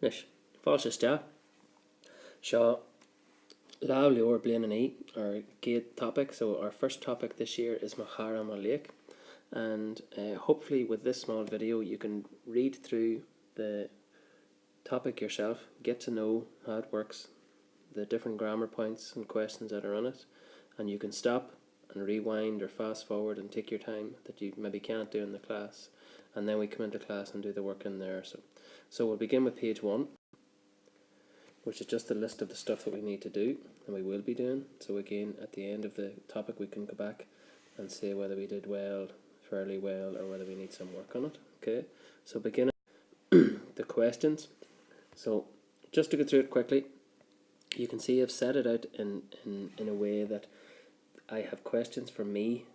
Nish, false sta. Seo lá leor blian an our gate topic. So our first topic this year is Chara Lake, and hopefully with this small video you can read through the topic yourself, get to know how it works, the different grammar points and questions that are on it, and you can stop and rewind or fast forward and take your time that you maybe can't do in the class, and then we come into class and do the work in there. So we'll begin with page 1, which is just a list of the stuff that we need to do and we will be doing. So again, at the end of the topic we can go back and say whether we did well, fairly well, or whether we need some work on it. Okay, so beginning the questions. So just to go through it quickly, you can see I've set it out in a way that I have questions for me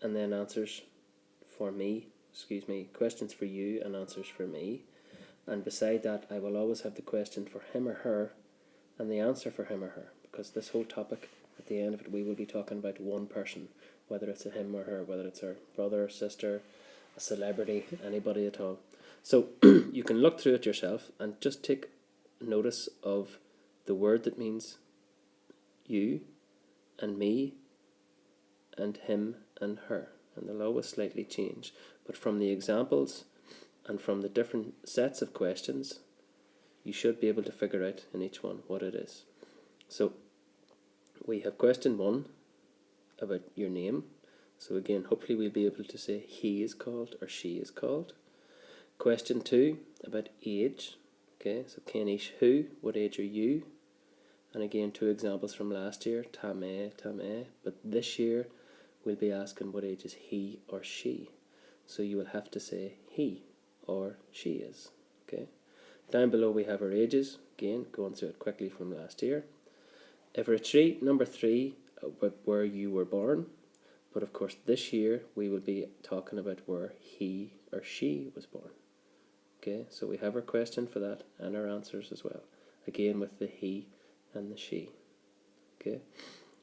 and then answers for me, questions for you and answers for me. And beside that, I will always have the question for him or her and the answer for him or her, because this whole topic, at the end of it, we will be talking about one person, whether it's a him or her, whether it's our brother or sister, a celebrity, anybody at all. So you can look through it yourself and just take notice of the word that means you and me and him and her, and they'll always slightly change. But from the examples and from the different sets of questions, you should be able to figure out in each one what it is. So we have question 1 about your name. So again, hopefully we'll be able to say he is called or she is called. Question 2 about age. Okay, so Kenish, who, what age are you? And again, 2 examples from last year, Tame, but this year we'll be asking what age is he or she. So you will have to say he or she is. Okay. Down below we have our ages, again going through it quickly from last year. Number 3, about where you were born, but of course this year we will be talking about where he or she was born. Okay, so we have our question for that and our answers as well, again with the he and the she. Okay,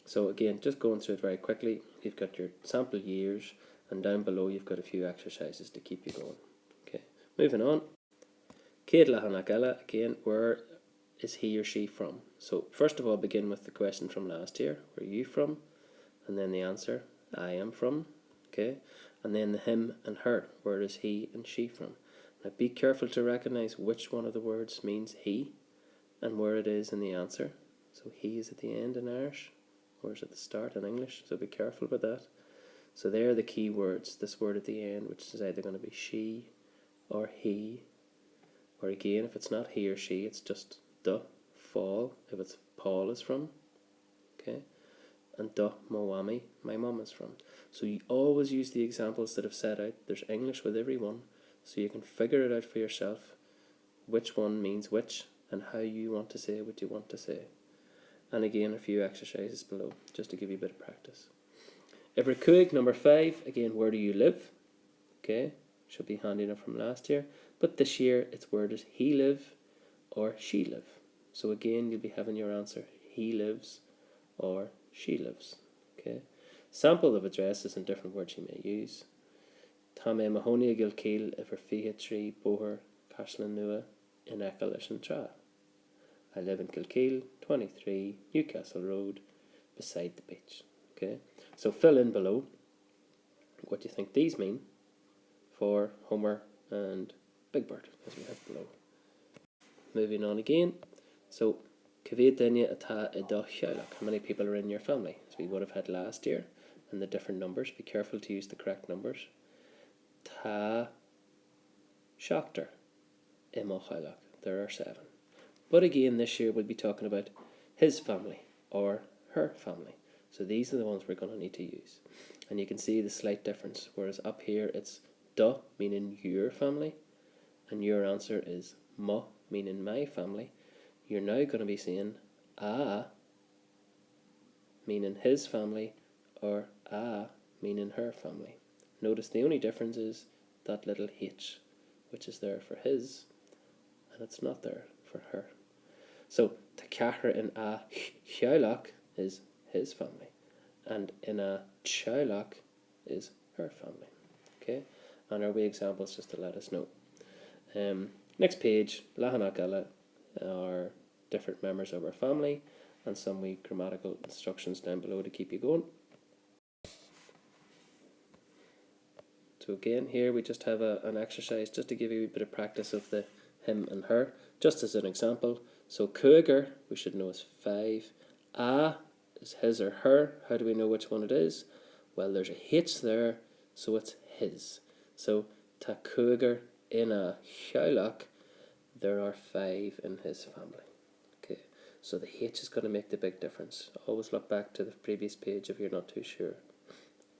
so again, just going through it very quickly, you've got your sample years, and down below you've got a few exercises to keep you going. Okay, moving on. Again, where is he or she from? So first of all, begin with the question from last year, where are you from? And then the answer, I am from. Okay, and then the him and her, where is he and she from? Now be careful to recognize which one of the words means he and where it is in the answer. So he is at the end in Irish, where's at the start in English, so be careful with that. So there are the key words, this word at the end, which is either going to be she or he, or again, if it's not he or she, it's just the fall, if it's Paul is from. Okay, and the Moami, my mum is from. So you always use the examples that I've set out. There's English with every one, so you can figure it out for yourself which one means which and how you want to say what you want to say. And again, a few exercises below just to give you a bit of practice. Evercuig, number 5, again, where do you live? Okay, should be handy enough from last year, but this year it's where does he live or she live. So again, you'll be having your answer, he lives or she lives. Okay, sample of addresses and different words you may use. Tame Mahoney Gilkeel Iver Fiha Tree Boher Cashlan Nua in Ekalish and Chara. I live in Kilkeel, 23 Newcastle Road, beside the beach. Okay, so fill in below what you think these mean for Homer and Big Bird, as we have below. Moving on again. So, how many people are in your family? As we would have had last year, and the different numbers. Be careful to use the correct numbers. Ta Shachter Imochailak. There are 7. But again, this year we'll be talking about his family or her family. So these are the ones we're going to need to use. And you can see the slight difference. Whereas up here it's da, meaning your family, and your answer is ma, meaning my family. You're now going to be saying a, meaning his family, or a, meaning her family. Notice the only difference is that little h, which is there for his, and it's not there for her. So, the cahra in a chiaulach is his family, and in a chiaulach is her family. Okay, and our wee examples just to let us know. Next page, Lahanakala are different members of our family, and some wee grammatical instructions down below to keep you going. So again, here we just have an exercise just to give you a bit of practice of the him and her, just as an example. So cougar, we should know is 5. Is his or her. How do we know which one it is? Well, there's a H there, so it's his. So ta cougar in a Shylock, there are 5 in his family. Okay, so the H is going to make the big difference. Always look back to the previous page if you're not too sure.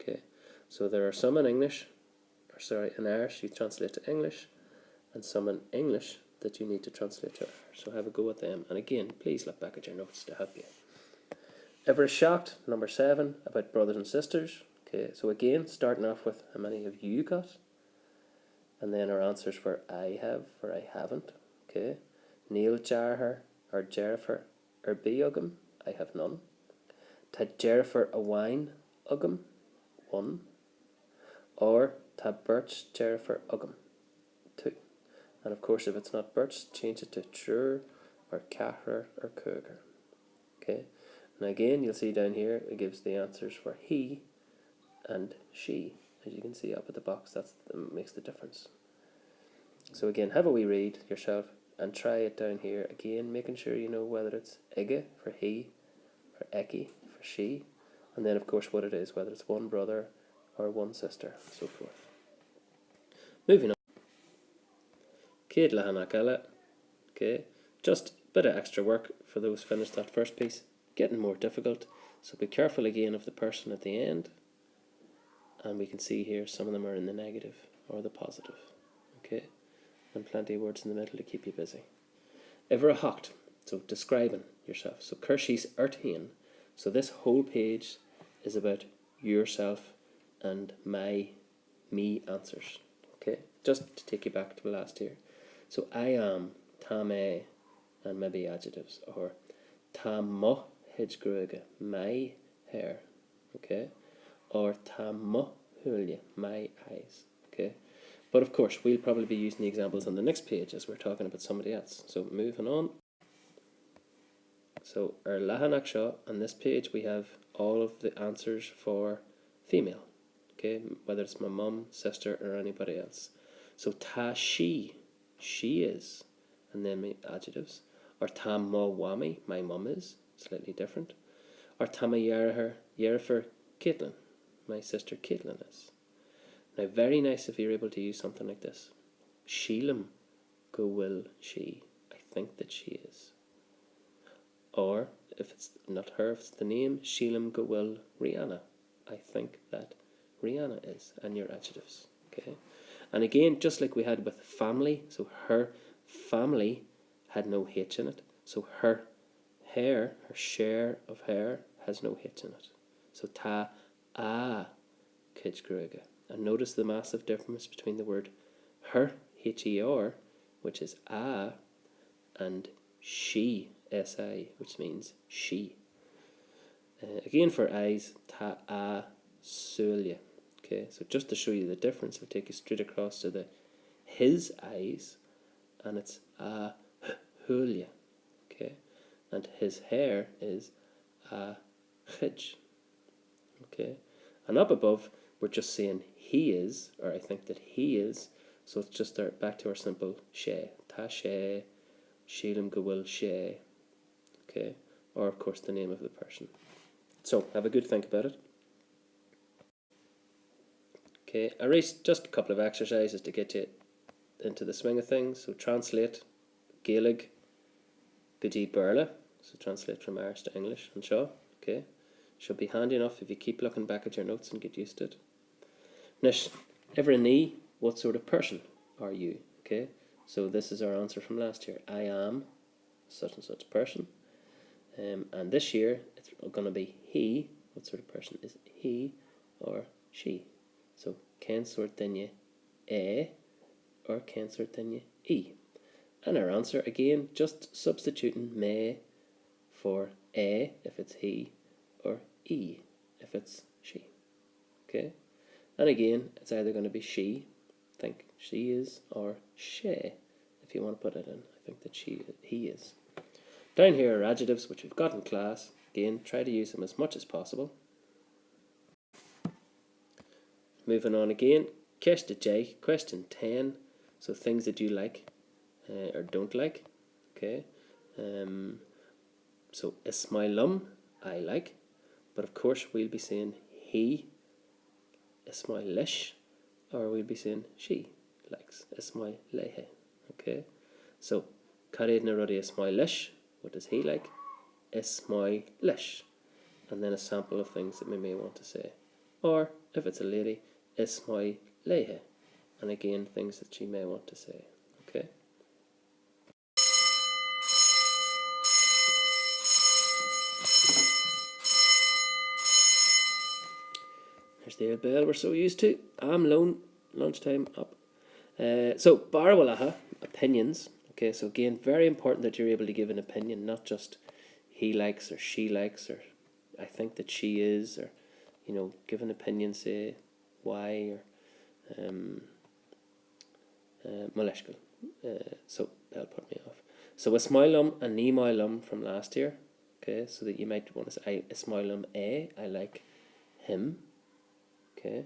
Okay, so there are some in English, in Irish you translate to English, and some in English that you need to translate to Irish. So have a go at them. And again, please look back at your notes to help you. Ever shocked? Number 7, about brothers and sisters. Okay, so again, starting off with how many have you got? And then our answers for I have, for I haven't. Okay, Neil Jarher, or Jerifer, or B Ugam, I have none. Ta Jerifer a wine Ugam, 1. Or ta birch Jerifer Ugam, 2. And of course, if it's not birch, change it to trur, or cahrer, or cougar. Okay, and again, you'll see down here, it gives the answers for he and she. As you can see up at the box, that makes the difference. So again, have a wee read yourself and try it down here again, making sure you know whether it's Ige for he, or Eki for she, and then of course what it is, whether it's one brother or one sister, and so forth. Moving on. Céad Lahanakala. Okay, just a bit of extra work for those finished that first piece. Getting more difficult, so be careful again of the person at the end. And we can see here some of them are in the negative or the positive. Okay, and plenty of words in the middle to keep you busy. Ever a hocht, so describing yourself. So Kershey's Erthain. So this whole page is about yourself and me answers. Okay, just to take you back to last year. So I am, tam and maybe adjectives, or tam mo hidgruga, my hair. Okay, or tam mo hulja, my eyes. Okay, but of course we'll probably be using the examples on the next page as we're talking about somebody else. So moving on. So our Lahanak Shaw, on this page we have all of the answers for female. Okay, whether it's my mum, sister, or anybody else. So ta she is, and then my adjectives. Or tam ma wami, my mum is, slightly different. Or tama yerifer Caitlin, my sister Caitlin is. Now very nice if you're able to use something like this. Sheelam go will she, I think that she is. Or if it's not her, if it's the name, Sheelam go will Rihanna, I think that Rihanna is, and your adjectives. Okay, and again, just like we had with family, so her family had no H in it, so her hair, her share of hair, has no H in it. So ta a kidgruga. And notice the massive difference between the word her, H-E-R, which is a, and she, S-I, which means she. Again for eyes, ta a sulya. Okay, so just to show you the difference, I'll take you straight across to the his eyes, and it's a hulya. Okay, and his hair is a chidge. Okay, and up above we're just saying he is, or I think that he is, so it's just back to our simple she, ta she, sheelim gawil she. Okay, or of course the name of the person. So have a good think about it. Okay, I raised just a couple of exercises to get you into the swing of things. So translate Gaelic Gudi Burla, so translate from Irish to English and Shaw. Okay, should be handy enough if you keep looking back at your notes and get used to it. Nish, every knee, what sort of person are you? Okay, so this is our answer from last year. I am such and such person. And this year it's going to be he. What sort of person is he or she? So ken sort dinje e or ken sort dinje e. And our answer again, just substituting me for e if it's he or e if it's she. Okay, and again it's either going to be she, think she is, or she if you want to put it in. I think that he is. Down here are adjectives which we've got in class. Again, try to use them as much as possible. Moving on again, question J, question 10. So things that you like or don't like. Okay. So ismailum, I like. But of course we'll be saying he, ismailish, or we'll be saying she likes, ismailehe. Okay. So Carid na rudi ismailish, what does he like? Ismailish. And then a sample of things that we may want to say. Or if it's a lady, ismailehe. And again, things that she may want to say. Okay. There's the bell we're so used to. I'm lone. Lunchtime up. So barwalaha, opinions. Okay, so again, very important that you're able to give an opinion, not just he likes or she likes or I think that she is, or give an opinion, say why or maleshkal. So that'll put me off. So ismailum and nimailum from last year. Okay, so that you might want to say ismailum I like him. Okay,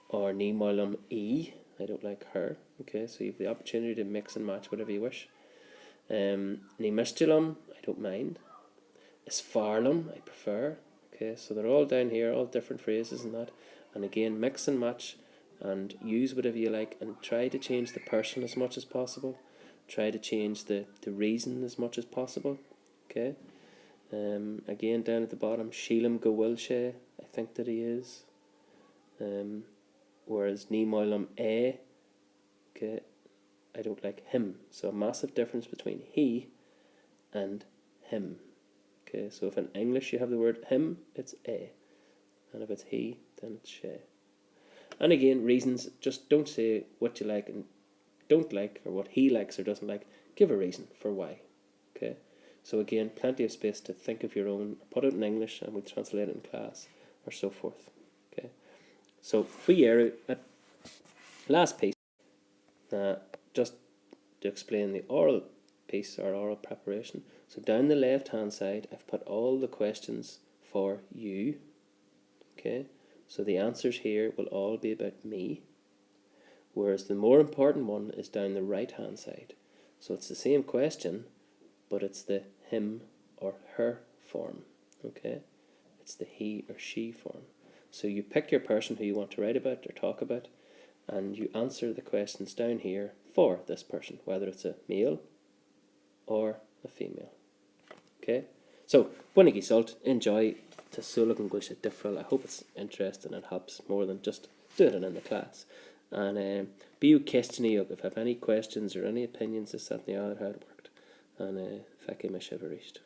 or nimailum I don't like her. Okay, so you have the opportunity to mix and match whatever you wish. Nimistulum, I don't mind. Isfarlum, I prefer. Okay, so they're all down here, all different phrases and that. And again, mix and match and use whatever you like and try to change the person as much as possible. Try to change the reason as much as possible. Okay. Again, down at the bottom, Sheelam Gawilshe, I think that he is. Whereas Nimailum okay, I don't like him. So a massive difference between he and him. Okay, so if in English you have the word him, it's and if it's he, then it's she. And again, reasons, just don't say what you like and don't like, or what he likes or doesn't like. Give a reason for why. Okay, so again, plenty of space to think of your own, put it in English and we'll translate it in class, or so forth. Okay, so for your last piece, just to explain the oral piece or oral preparation. So down the left hand side, I've put all the questions for you. Okay, so the answers here will all be about me, whereas the more important one is down the right hand side. So it's the same question, but it's the him or her form. Okay, it's the he or she form. So you pick your person who you want to write about or talk about, and you answer the questions down here for this person, whether it's a male or a female. Okay, so Bunigi Salt, enjoy to Sullivan Gusha Differel. I hope it's interesting and helps more than just doing it in the class. And be you questioning if you have any questions or any opinions, this, that, and the other, how it worked. And fekke me shiverist.